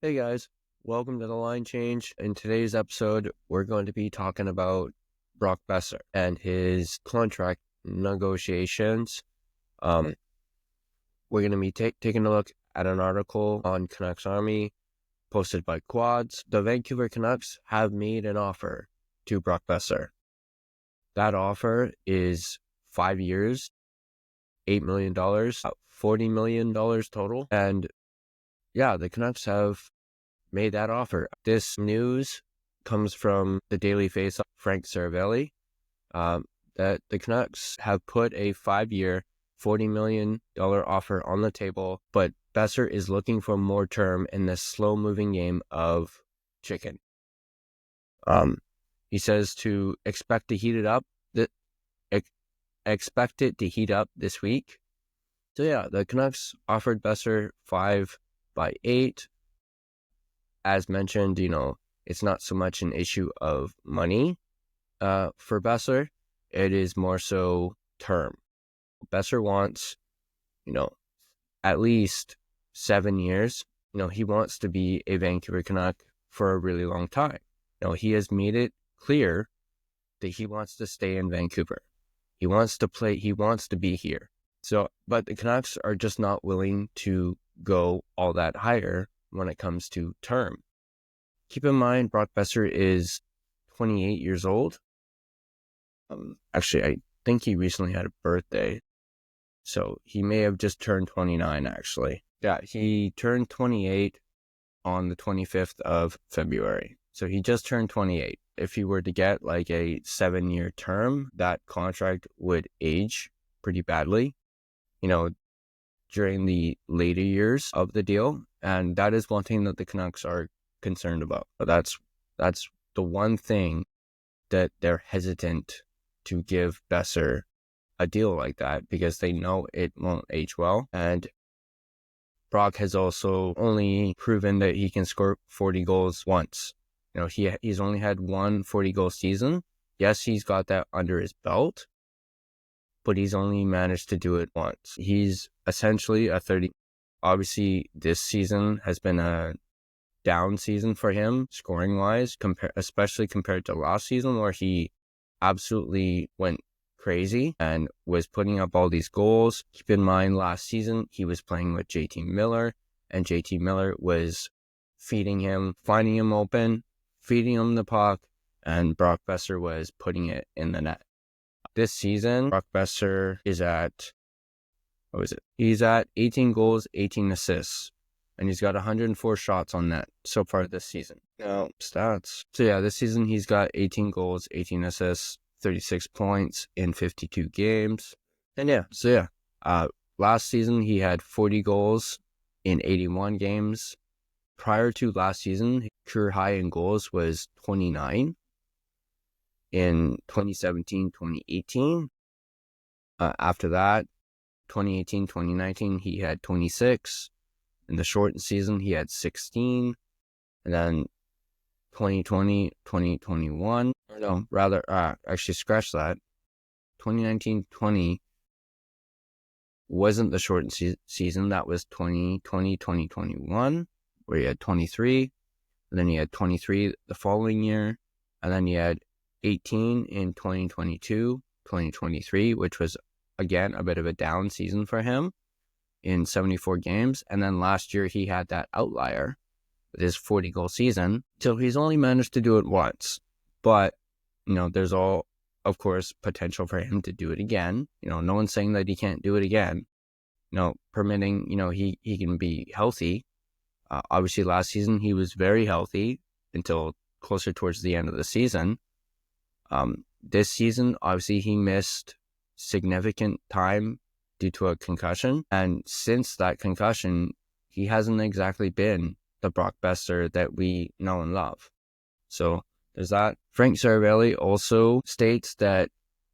Hey guys, welcome to the Line Change. In today's episode, we're going to be talking about Brock Boeser and his contract negotiations. We're going to be taking a look at an article on Canucks Army posted by Quads. The Vancouver Canucks have made an offer to Brock Boeser. That offer is 5 years, $8 million, $40 million total. And yeah, the Canucks have made that offer. This news comes from the Daily Face, Frank Saravelli, that the Canucks have put a 5-year, $40 million offer on the table, but Boeser is looking for more term in this slow-moving game of chicken. He says to expect to heat it up. Expect it to heat up this week. So yeah, the Canucks offered Boeser 5/8. As mentioned, it's not so much an issue of money for Boeser. It is more so term. Boeser wants, at least 7 years. He wants to be a Vancouver Canuck for a really long time. He has made it clear that he wants to stay in Vancouver. He wants to play. He wants to be here. But the Canucks are just not willing to go all that higher when it comes to term. Keep in mind, Brock Boeser is 28 years old. Actually, I think he recently had a birthday. So he may have just turned 29, actually. Yeah, he turned 28 on the 25th of February. So he just turned 28. If he were to get like a 7-year term, that contract would age pretty badly, during the later years of the deal. And that is one thing that the Canucks are concerned about. But that's the one thing that they're hesitant to give Boeser a deal like that, because they know it won't age well. And Brock has also only proven that he can score 40 goals once. He's only had one 40-goal season. Yes, he's got that under his belt, but he's only managed to do it once. He's essentially a 30. Obviously, this season has been a down season for him, scoring-wise, especially compared to last season, where he absolutely went crazy and was putting up all these goals. Keep in mind, last season, he was playing with JT Miller, and JT Miller was feeding him, finding him open, feeding him the puck, and Brock Boeser was putting it in the net. This season, Brock Boeser is at, He's at 18 goals, 18 assists, and he's got 104 shots on net so far this season. Now, stats. So yeah, this season he's got 18 goals, 18 assists, 36 points in 52 games. And last season he had 40 goals in 81 games. Prior to last season, his career high in goals was 29 in 2017-2018. After that, 2018-2019, he had 26. In the shortened season, he had 16. And then 2020-2021, actually scratch that. 2019-20 wasn't the shortened season. That was 2020-2021, where he had 23. And then he had 23 the following year. And then he had 18 in 2022-2023, which was, again, a bit of a down season for him in 74 games. And then last year he had that outlier with his 40-goal season. So he's only managed to do it once. But, there's all, of course, potential for him to do it again. No one's saying that he can't do it again. Permitting, he can be healthy. Obviously, last season he was very healthy until closer towards the end of the season. This season, obviously, he missed significant time due to a concussion. And since that concussion, he hasn't exactly been the Brock Boeser that we know and love. So there's that. Frank Saravelli also states that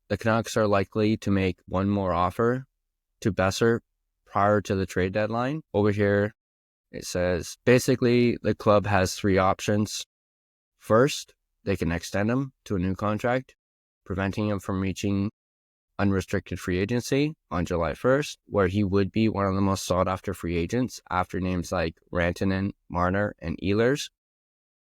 the Canucks are likely to make one more offer to Boeser prior to the trade deadline. Over here, it says, basically, the club has 3 options. First, they can extend him to a new contract, preventing him from reaching unrestricted free agency on July 1st, where he would be one of the most sought-after free agents after names like Rantanen, Marner, and Ehlers.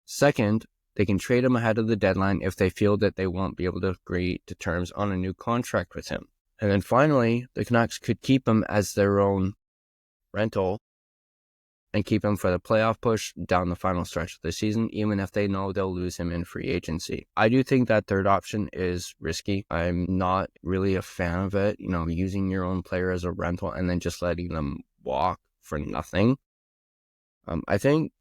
Second, they can trade him ahead of the deadline if they feel that they won't be able to agree to terms on a new contract with him. And then finally, the Canucks could keep him as their own rental and keep him for the playoff push down the final stretch of the season, even if they know they'll lose him in free agency. I do think that third option is risky. I'm not really a fan of it, using your own player as a rental and then just letting them walk for nothing. I think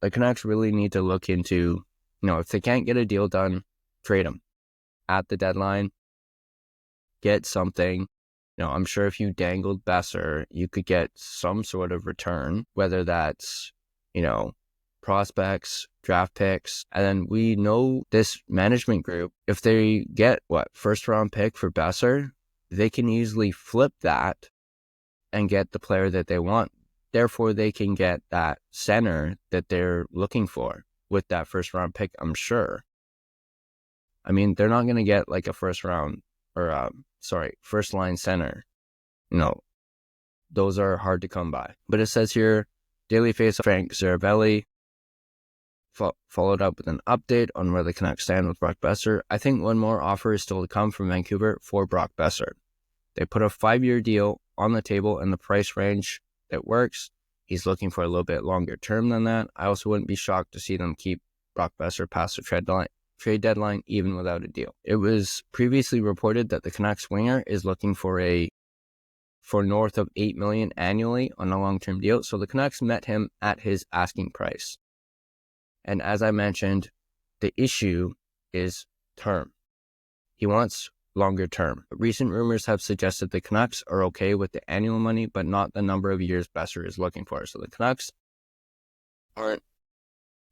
the Canucks really need to look into, if they can't get a deal done, trade him at the deadline, get something. I'm sure if you dangled Boeser, you could get some sort of return, whether that's, prospects, draft picks. And then we know this management group, if they get first round pick for Boeser, they can easily flip that and get the player that they want. Therefore, they can get that center that they're looking for with that first round pick, I'm sure. I mean, they're not going to get like a first line center. Those are hard to come by. But it says here, Daily Face Frank Zaravelli followed up with an update on where the Canucks stand with Brock Boeser. I think one more offer is still to come from Vancouver for Brock Boeser. They put a 5-year deal on the table in the price range that works. He's looking for a little bit longer term than that. I also wouldn't be shocked to see them keep Brock Boeser past the trade deadline, even without a deal. It was previously reported that the Canucks winger is looking for north of $8 million annually on a long-term deal. So the Canucks met him at his asking price. And as I mentioned, the issue is term. He wants longer term. Recent rumors have suggested the Canucks are okay with the annual money, but not the number of years Boeser is looking for. So the Canucks aren't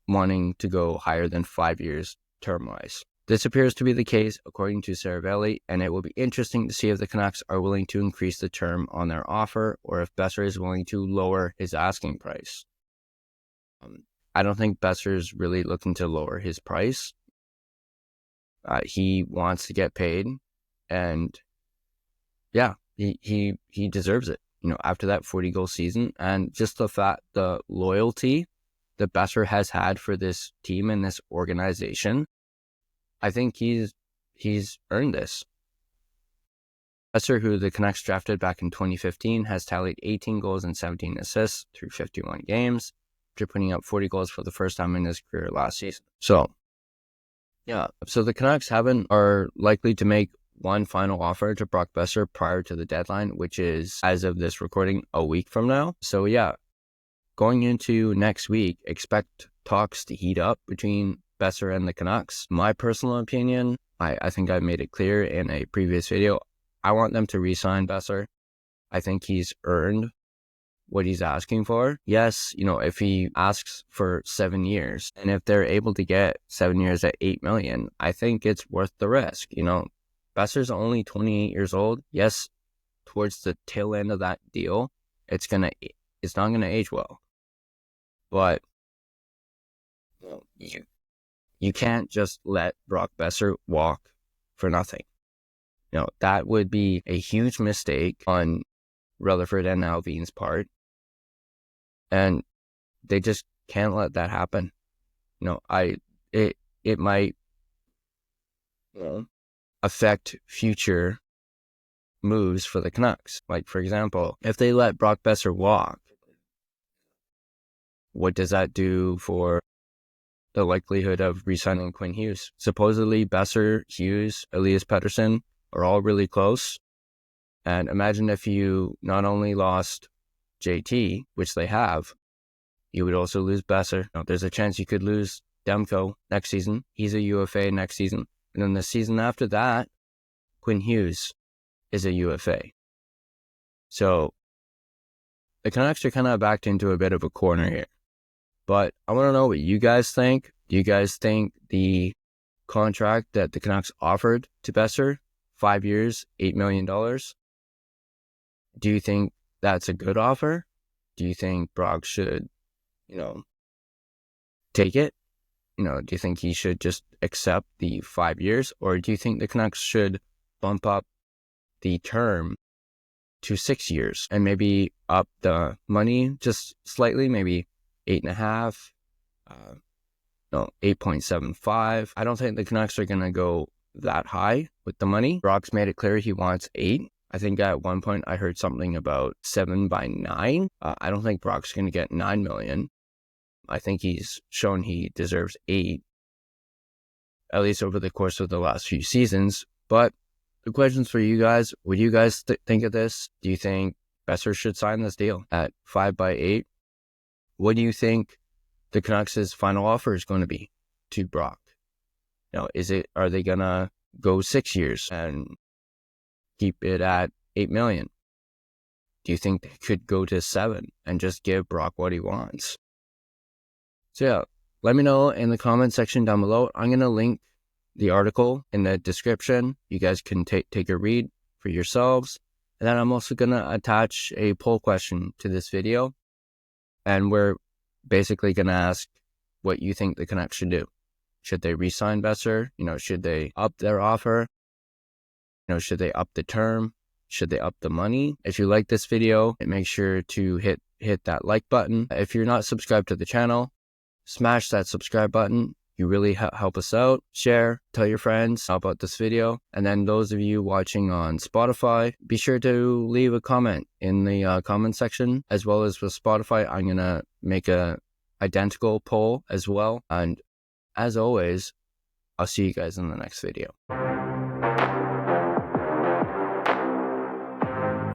wanting to go higher than 5 years term-wise. This appears to be the case, according to Zaravelli, and it will be interesting to see if the Canucks are willing to increase the term on their offer or if Boeser is willing to lower his asking price. I don't think Boeser is really looking to lower his price. He wants to get paid, and yeah, he deserves it. After that 40-goal season, and just the loyalty that Boeser has had for this team and this organization, I think he's earned this. Boeser, who the Canucks drafted back in 2015, has tallied 18 goals and 17 assists through 51 games, after putting up 40 goals for the first time in his career last season. So the Canucks are likely to make one final offer to Brock Boeser prior to the deadline, which is, as of this recording, a week from now. So going into next week, expect talks to heat up between Boeser and the Canucks. My personal opinion, I think I made it clear in a previous video, I want them to re-sign Boeser. I think he's earned what he's asking for. Yes, if he asks for 7 years, and if they're able to get 7 years at $8 million, I think it's worth the risk. Boeser's only 28 years old. Yes, towards the tail end of that deal, it's not gonna age well. But you can't just let Brock Boeser walk for nothing. That would be a huge mistake on Rutherford and Alvin's part. And they just can't let that happen. It might affect future moves for the Canucks. Like, for example, if they let Brock Boeser walk, what does that do for the likelihood of re-signing Quinn Hughes? Supposedly, Boeser, Hughes, Elias Pettersson are all really close. And imagine if you not only lost JT, which they have, you would also lose Boeser. There's a chance you could lose Demko next season. He's a UFA next season. And then the season after that, Quinn Hughes is a UFA. So the Canucks are kind of backed into a bit of a corner here. But I want to know what you guys think. Do you guys think the contract that the Canucks offered to Boeser, 5 years, $8 million, do you think that's a good offer? Do you think Brock should, take it? Do you think he should just accept the 5 years? Or do you think the Canucks should bump up the term to 6 years and maybe up the money just slightly, maybe 8.5, 8.75. I don't think the Canucks are going to go that high with the money. Brock's made it clear he wants 8. I think at one point I heard something about 7 by 9. I don't think Brock's going to get 9 million. I think he's shown he deserves 8, at least over the course of the last few seasons. But the question's for you guys. What do you guys think of this? Do you think Boeser should sign this deal at 5 by 8? What do you think the Canucks' final offer is going to be to Brock? Are they going to go 6 years and keep it at 8 million? Do you think they could go to 7 and just give Brock what he wants? So yeah, let me know in the comment section down below. I'm going to link the article in the description. You guys can take a read for yourselves. And then I'm also going to attach a poll question to this video. And we're basically going to ask what you think the Canucks should do. Should they re-sign Boeser? Should they up their offer? Should they up the term? Should they up the money? If you like this video, make sure to hit that like button. If you're not subscribed to the channel, smash that subscribe button. You really help us out. Share, tell your friends about this video. And then those of you watching on Spotify, be sure to leave a comment in the comment section. As well as with Spotify, I'm going to make a identical poll as well. And as always, I'll see you guys in the next video.